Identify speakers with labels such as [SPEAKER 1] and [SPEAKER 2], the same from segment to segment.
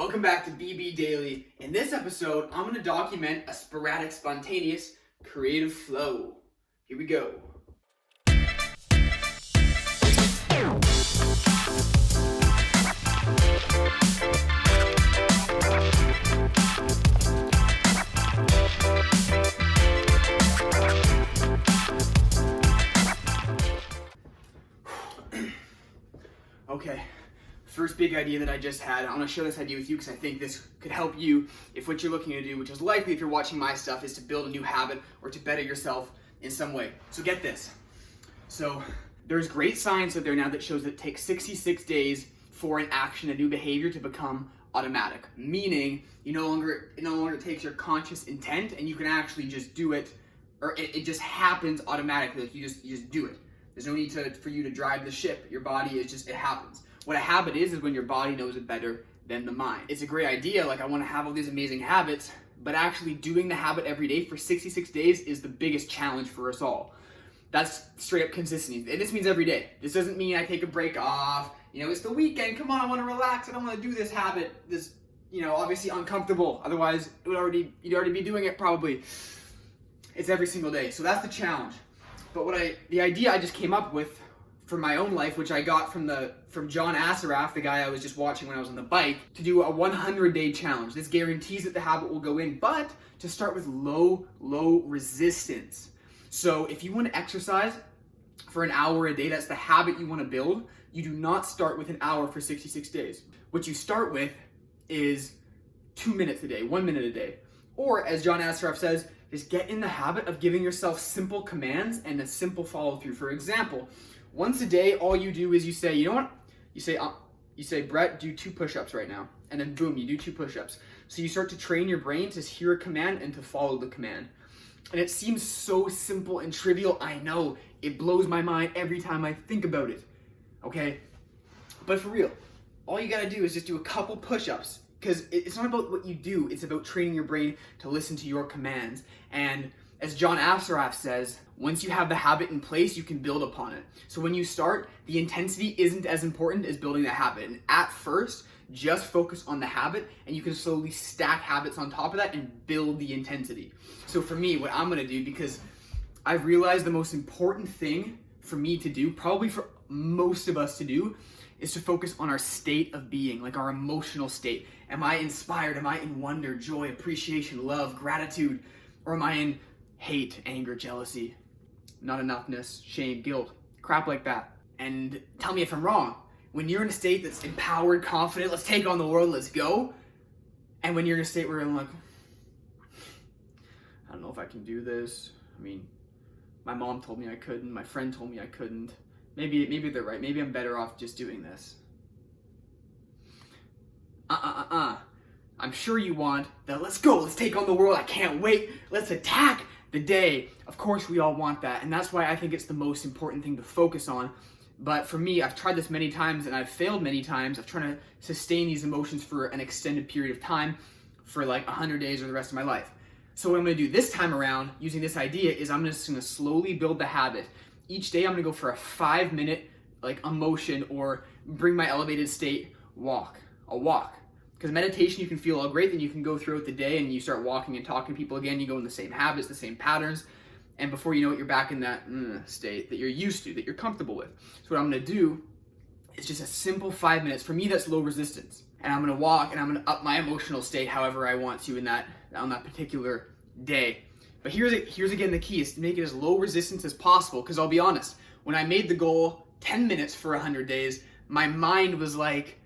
[SPEAKER 1] Welcome back to BBdaily. In this episode, I'm going to document a sporadic, spontaneous, creative flow. Here we go. Okay. First big idea that I just had. I want to share this idea with you because I think this could help you if what you're looking to do, which is likely if you're watching my stuff, is to build a new habit or to better yourself in some way. So get this. So there's great science out there now that shows that it takes 66 days for an action, a new behavior to become automatic. Meaning it no longer takes your conscious intent and you can actually just do it, or it just happens automatically. Like you just do it. There's no need for you to drive the ship. Your body it happens. What a habit is when your body knows it better than the mind. It's a great idea, like I want to have all these amazing habits, but actually doing the habit every day for 66 days is the biggest challenge for us all. That's straight up consistency. And this means every day. This doesn't mean I take a break off. It's the weekend, come on, I want to relax, I don't want to do this habit. This, obviously uncomfortable. Otherwise, you'd already be doing it probably. It's every single day. So that's the challenge. But the idea I just came up with for my own life, which I got from John Assaraf, the guy I was just watching when I was on the bike, to do a 100-day challenge. This guarantees that the habit will go in, but to start with low resistance. So if you want to exercise for an hour a day, that's the habit you want to build, you do not start with an hour for 66 days. What you start with is 2 minutes a day, 1 minute a day. Or as John Assaraf says, just get in the habit of giving yourself simple commands and a simple follow through. For example, once a day, all you do is you say, you know what? You say, Brett, do 2 push-ups right now. And then boom, you do 2 push-ups. So you start to train your brain to hear a command and to follow the command. And it seems so simple and trivial. I know, it blows my mind every time I think about it. Okay? But for real, all you gotta do is just do a couple push-ups. Because it's not about what you do, it's about training your brain to listen to your commands. And as John Assaraf says, once you have the habit in place, you can build upon it. So when you start, the intensity isn't as important as building the habit. And at first, just focus on the habit and you can slowly stack habits on top of that and build the intensity. So for me, what I'm gonna do, because I've realized the most important thing for me to do, probably for most of us to do, is to focus on our state of being, like our emotional state. Am I inspired? Am I in wonder, joy, appreciation, love, gratitude? Or am I in hate, anger, jealousy, not enoughness, shame, guilt, crap like that? And tell me if I'm wrong. When you're in a state that's empowered, confident, let's take on the world, let's go. And when you're in a state where I'm like, I don't know if I can do this. I mean, my mom told me I couldn't, my friend told me I couldn't. Maybe they're right. Maybe I'm better off just doing this. I'm sure you want the let's go, let's take on the world, I can't wait, let's attack the day. Of course we all want that, and that's why I think it's the most important thing to focus on. But for me, I've tried this many times and I've failed many times. I've tried to sustain these emotions for an extended period of time, for like 100 days or the rest of my life. So what I'm gonna do this time around, using this idea, is I'm just gonna slowly build the habit. Each day I'm gonna go for a 5-minute emotion or bring my elevated state walk, a walk. Because meditation, you can feel all great, then you can go throughout the day and you start walking and talking to people again, you go in the same habits, the same patterns, and before you know it, you're back in that state that you're used to, that you're comfortable with. So what I'm gonna do is just a simple 5 minutes. For me, that's low resistance. And I'm gonna walk and I'm gonna up my emotional state however I want to on that particular day. But here's again the key, is to make it as low resistance as possible, because I'll be honest, when I made the goal 10 minutes for 100 days, my mind was like,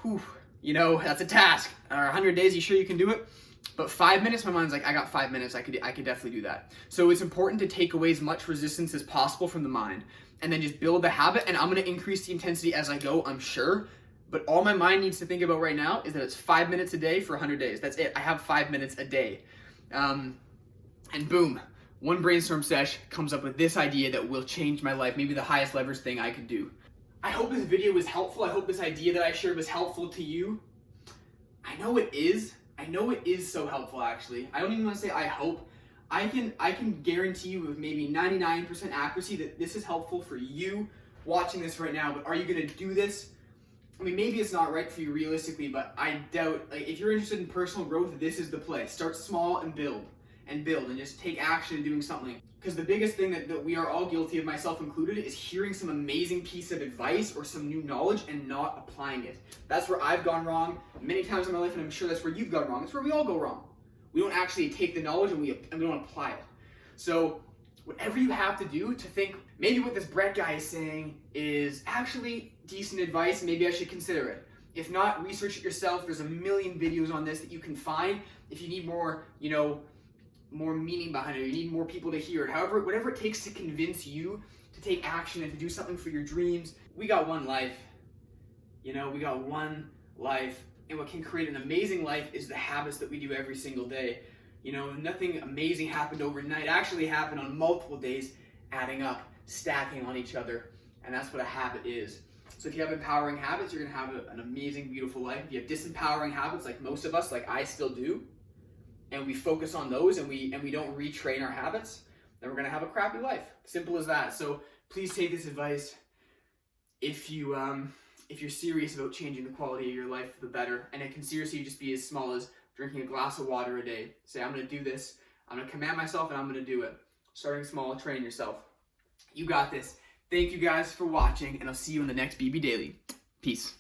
[SPEAKER 1] whew, that's a task. 100 days, you sure you can do it? But 5 minutes, my mind's like, I got 5 minutes, I could definitely do that. So it's important to take away as much resistance as possible from the mind, and then just build the habit, and I'm gonna increase the intensity as I go, I'm sure. But all my mind needs to think about right now is that it's 5 minutes a day for 100 days. That's it, I have 5 minutes a day. And boom, one brainstorm sesh comes up with this idea that will change my life, maybe the highest leverage thing I could do. I hope this video was helpful. I hope this idea that I shared was helpful to you. I know it is. I know it is so helpful, actually. I don't even want to say I hope. I can guarantee you with maybe 99% accuracy that this is helpful for you watching this right now. But are you going to do this? I mean, maybe it's not right for you realistically, but I doubt, like, if you're interested in personal growth, this is the place. Start small and build, and just take action in doing something. Because the biggest thing that we are all guilty of, myself included, is hearing some amazing piece of advice or some new knowledge and not applying it. That's where I've gone wrong many times in my life, and I'm sure that's where you've gone wrong. That's where we all go wrong. We don't actually take the knowledge and we don't apply it. So whatever you have to do to think, maybe what this Brett guy is saying is actually decent advice, maybe I should consider it. If not, research it yourself. There's a million videos on this that you can find. If you need more, more meaning behind it, you need more people to hear it, however, whatever it takes to convince you to take action and to do something for your dreams. We got one life, we got one life, and what can create an amazing life is the habits that we do every single day. Nothing amazing happened overnight. It actually happened on multiple days, adding up, stacking on each other, and that's what a habit is. So if you have empowering habits, you're gonna have an amazing, beautiful life. If you have disempowering habits, like most of us, like I still do, and we focus on those and we don't retrain our habits, then we're gonna have a crappy life. Simple as that. So please take this advice. If you're serious about changing the quality of your life for the better, and it can seriously just be as small as drinking a glass of water a day. Say, I'm gonna do this. I'm gonna command myself and I'm gonna do it. Starting small, train yourself. You got this. Thank you guys for watching, and I'll see you in the next BB Daily. Peace.